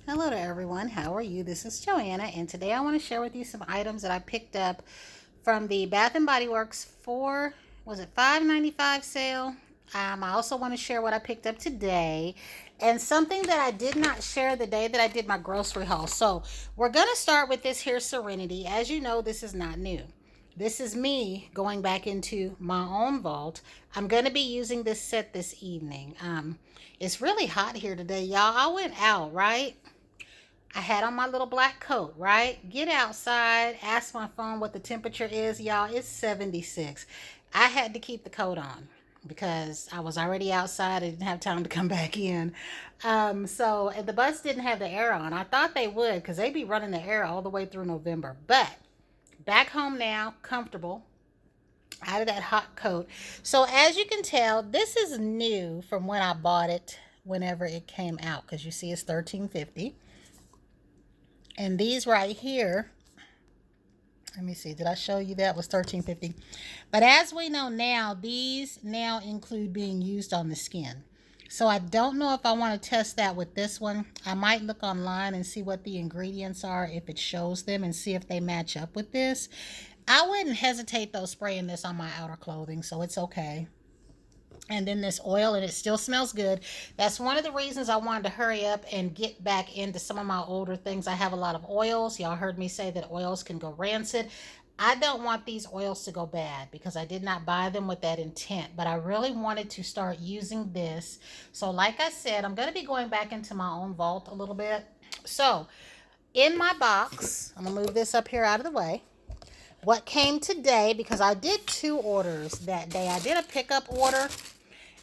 Hello to everyone. How are you? This is Joanna, and today I want to share with you some items that I picked up from the Bath and Body Works for was it $5.95 sale. I also want to share what I picked up today and something that I did not share the day that I did my grocery haul. So we're gonna start with this here Serenity. As you know, this is not new. This is me going back into my own vault. I'm going to be using this set this evening. It's really hot here today, y'all. I went out, right? I had on my little black coat, right? Get outside, ask my phone what the temperature is, y'all. It's 76. I had to keep the coat on because I was already outside. I didn't have time to come back in. And the bus didn't have the air on. I thought they would because they be running the air all the way through November. But back home now, comfortable out of that hot coat. So as you can tell, this is new from when I bought it whenever it came out because you see it's 13.50. And these right here, let me see, did I show you that was 13.50? But as we know now, these now include being used on the skin. So I don't know if I want to test that with this one. I might look online and see what the ingredients are, if it shows them, and see if they match up with this. I wouldn't hesitate though spraying this on my outer clothing, so it's okay. And then this oil, and it still smells good. That's one of the reasons I wanted to hurry up and get back into some of my older things. I have a lot of oils. Y'all heard me say that oils can go rancid. I don't want these oils to go bad because I did not buy them with that intent, but I really wanted to start using this. So like I said, I'm going to be going back into my own vault a little bit. So in my box, I'm going to move this up here out of the way. What came today, because I did two orders that day. I did a pickup order,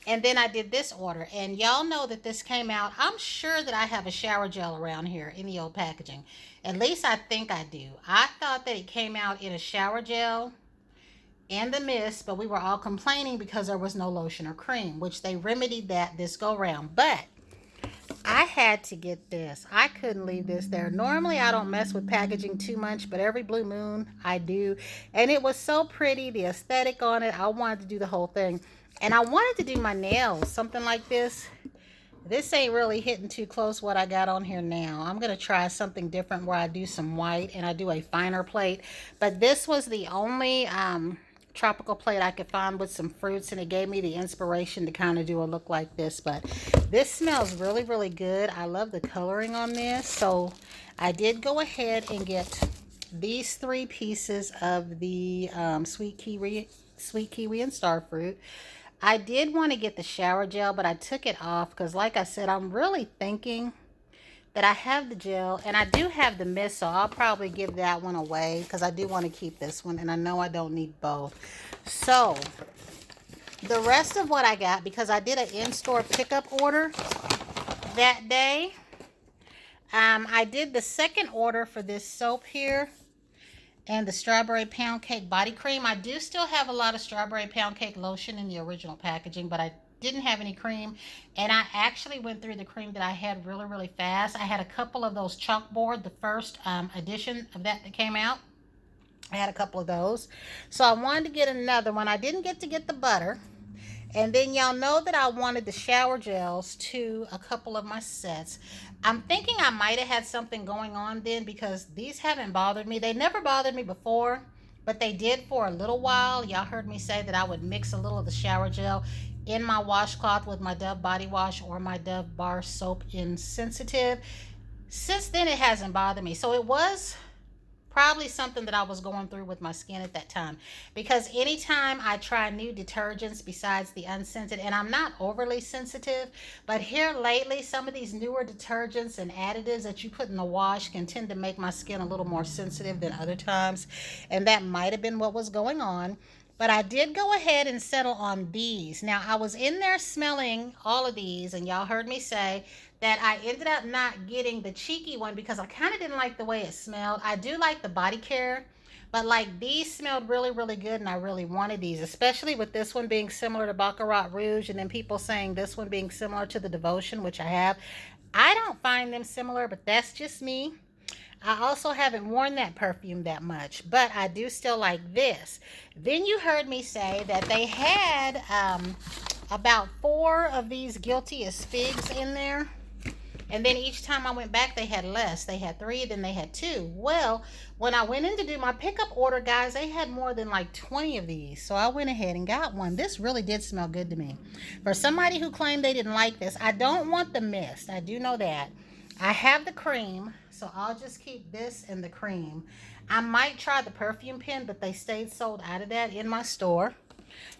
and then I did this order. And y'all know that this came out. I'm sure that I have a shower gel around here in the old packaging. At least I think I do. I thought that it came out in a shower gel and the mist, but we were all complaining because there was no lotion or cream, which they remedied that this go round. But I had to get this. I couldn't leave this there. Normally, I don't mess with packaging too much, but every blue moon, I do. And it was so pretty, the aesthetic on it. I wanted to do the whole thing. And I wanted to do my nails, something like this. This ain't really hitting too close what I got on here now. I'm going to try something different where I do some white and I do a finer plate. But this was the only tropical plate I could find with some fruits, and it gave me the inspiration to kind of do a look like this. But this smells really, really good. I love the coloring on this. So I did go ahead and get these three pieces of the sweet kiwi and starfruit. I did want to get the shower gel, but I took it off because, like I said, I'm really thinking that I have the gel and I do have the mist, so I'll probably give that one away because I do want to keep this one, and I know I don't need both. So the rest of what I got, because I did an in-store pickup order that day, I did the second order for this soap here and the strawberry pound cake body cream. I do still have a lot of strawberry pound cake lotion in the original packaging, but I didn't have any cream. And I actually went through the cream that I had really, really fast. I had a couple of those chalkboard, the first edition of that came out. I had a couple of those. So I wanted to get another one. I didn't get to get the butter. And then y'all know that I wanted the shower gels to a couple of my sets. I'm thinking I might have had something going on then because these haven't bothered me. They never bothered me before, but they did for a little while. Y'all heard me say that I would mix a little of the shower gel in my washcloth with my Dove body wash or my Dove bar soap in sensitive. Since then, it hasn't bothered me. So it was probably something that I was going through with my skin at that time, because anytime I try new detergents besides the unscented, and I'm not overly sensitive, but here lately some of these newer detergents and additives that you put in the wash can tend to make my skin a little more sensitive than other times, and that might have been what was going on. But I did go ahead and settle on these. Now, I was in there smelling all of these, and y'all heard me say that I ended up not getting the cheeky one because I kind of didn't like the way it smelled. I do like the body care, but like these smelled really, really good, and I really wanted these, especially with this one being similar to Baccarat Rouge, and then people saying this one being similar to the Devotion, which I have. I don't find them similar, but that's just me. I also haven't worn that perfume that much, but I do still like this. Then you heard me say that they had about 4 of these Guilty as Figs in there. And then each time I went back, they had less. They had 3, then they had 2. Well, when I went in to do my pickup order, guys, they had more than like 20 of these. So I went ahead and got one. This really did smell good to me. For somebody who claimed they didn't like this, I don't want the mist. I do know that. I have the cream, so I'll just keep this and the cream. I might try the perfume pen, but they stayed sold out of that in my store.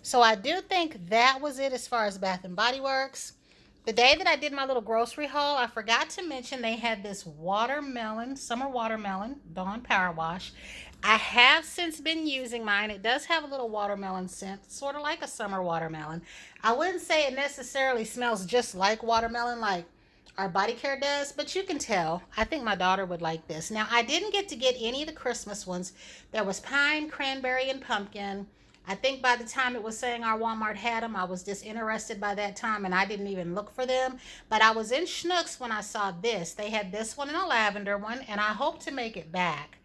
So I do think that was it as far as Bath and Body Works. The day that I did my little grocery haul, I forgot to mention they had this watermelon, summer watermelon, Dawn Power Wash. I have since been using mine. It does have a little watermelon scent, sort of like a summer watermelon. I wouldn't say it necessarily smells just like watermelon, like our body care does, but you can tell. I think my daughter would like this. Now, I didn't get to get any of the Christmas ones. There was pine, cranberry, and pumpkin. I think by the time it was saying our Walmart had them, I was disinterested by that time and I didn't even look for them. But I was in Schnucks when I saw this. They had this one and a lavender one, and I hope to make it back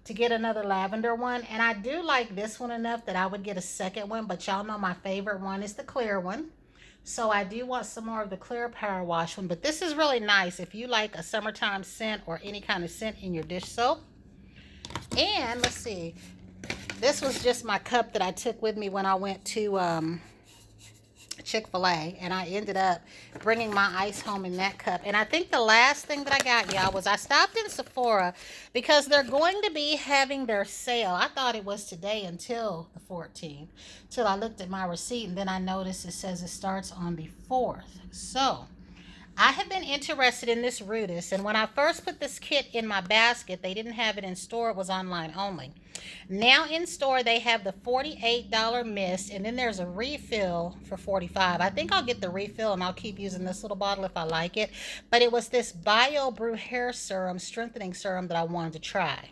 to get another lavender one. And I do like this one enough that I would get a second one, but y'all know my favorite one is the clear one. So I do want some more of the clear power wash one, but this is really nice if you like a summertime scent or any kind of scent in your dish soap. And let's see, this was just my cup that I took with me when I went to Chick-fil-A, and I ended up bringing my ice home in that cup. And I think the last thing that I got, y'all, was I stopped in Sephora because they're going to be having their sale. I thought it was today until the 14th, till I looked at my receipt, and then I noticed it says it starts on the 4th. So I have been interested in this Rootist, and when I first put this kit in my basket, they didn't have it in store. It was online only. Now in store, they have the $48 mist, and then there's a refill for $45. I think I'll get the refill, and I'll keep using this little bottle if I like it. But it was this Bio Brew Hair Serum, strengthening serum that I wanted to try.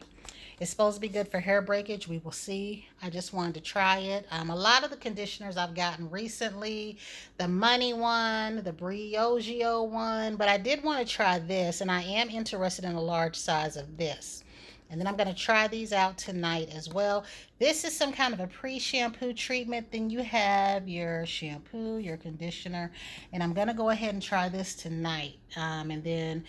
It's supposed to be good for hair breakage. We will see. I just wanted to try it. A lot of the conditioners I've gotten recently, the Money one, the Briogeo one, but I did want to try this, and I am interested in a large size of this. And then I'm going to try these out tonight as well. This is some kind of a pre-shampoo treatment. Then you have your shampoo, your conditioner, and I'm going to go ahead and try this tonight. And then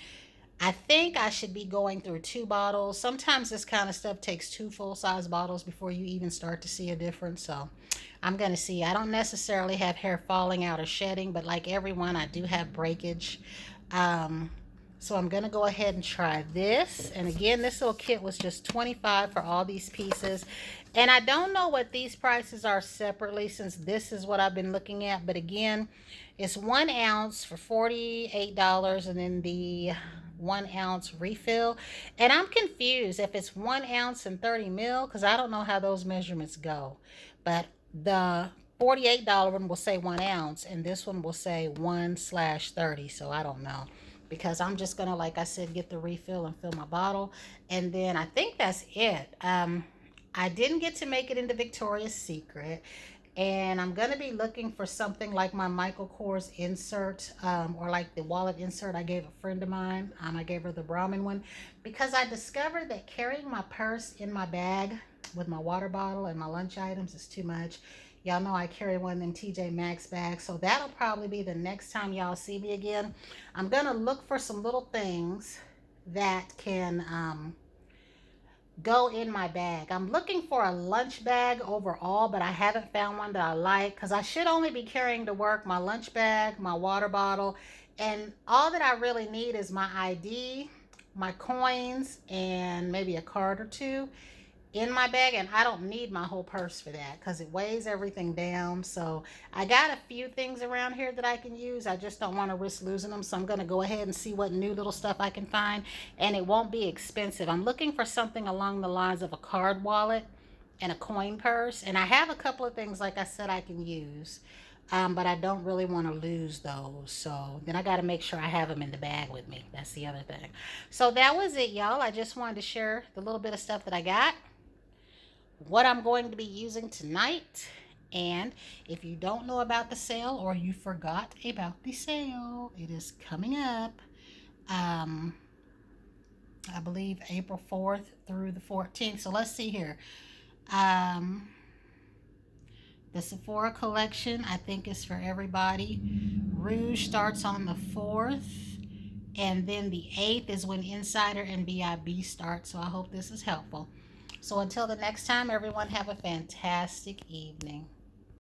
I think I should be going through 2 bottles. Sometimes this kind of stuff takes 2 full-size bottles before you even start to see a difference. So I'm going to see. I don't necessarily have hair falling out or shedding, but like everyone, I do have breakage. So I'm going to go ahead and try this. And again, this little kit was just $25 for all these pieces. And I don't know what these prices are separately, since this is what I've been looking at. But again, it's 1 ounce for $48, and then the 1 ounce refill. And I'm confused if it's 1 ounce and 30 mil, because I don't know how those measurements go. But the $48 one will say 1 ounce, and this one will say 1/30. So I don't know, because I'm just gonna, like I said, get the refill and fill my bottle. And then I think that's it. I didn't get to make it into Victoria's Secret, and I'm gonna be looking for something like my Michael Kors insert, or like the wallet insert I gave a friend of mine. I gave her the Brahmin one, because I discovered that carrying my purse in my bag with my water bottle and my lunch items is too much. Y'all know I carry one of them TJ Maxx bags, so that'll probably be the next time y'all see me again. I'm gonna look for some little things that can go in my bag. I'm looking for a lunch bag overall, but I haven't found one that I like, because I should only be carrying to work my lunch bag, my water bottle, and all that I really need is my ID, my coins, and maybe a card or 2 in my bag. And I don't need my whole purse for that, because it weighs everything down. So I got a few things around here that I can use. I just don't want to risk losing them, so I'm going to go ahead and see what new little stuff I can find, and it won't be expensive. I'm looking for something along the lines of a card wallet and a coin purse, and I have a couple of things, like I said, I can use, but I don't really want to lose those. So then I got to make sure I have them in the bag with me. That's the other thing. So that was it, y'all. I just wanted to share the little bit of stuff that I got, what I'm going to be using tonight. And if you don't know about the sale, or you forgot about the sale, it is coming up. I believe April 4th through the 14th. So let's see here. The Sephora collection, I think, is for everybody. Rouge starts on the 4th. And then the 8th is when Insider and BIB start. So I hope this is helpful. So until the next time, everyone have a fantastic evening.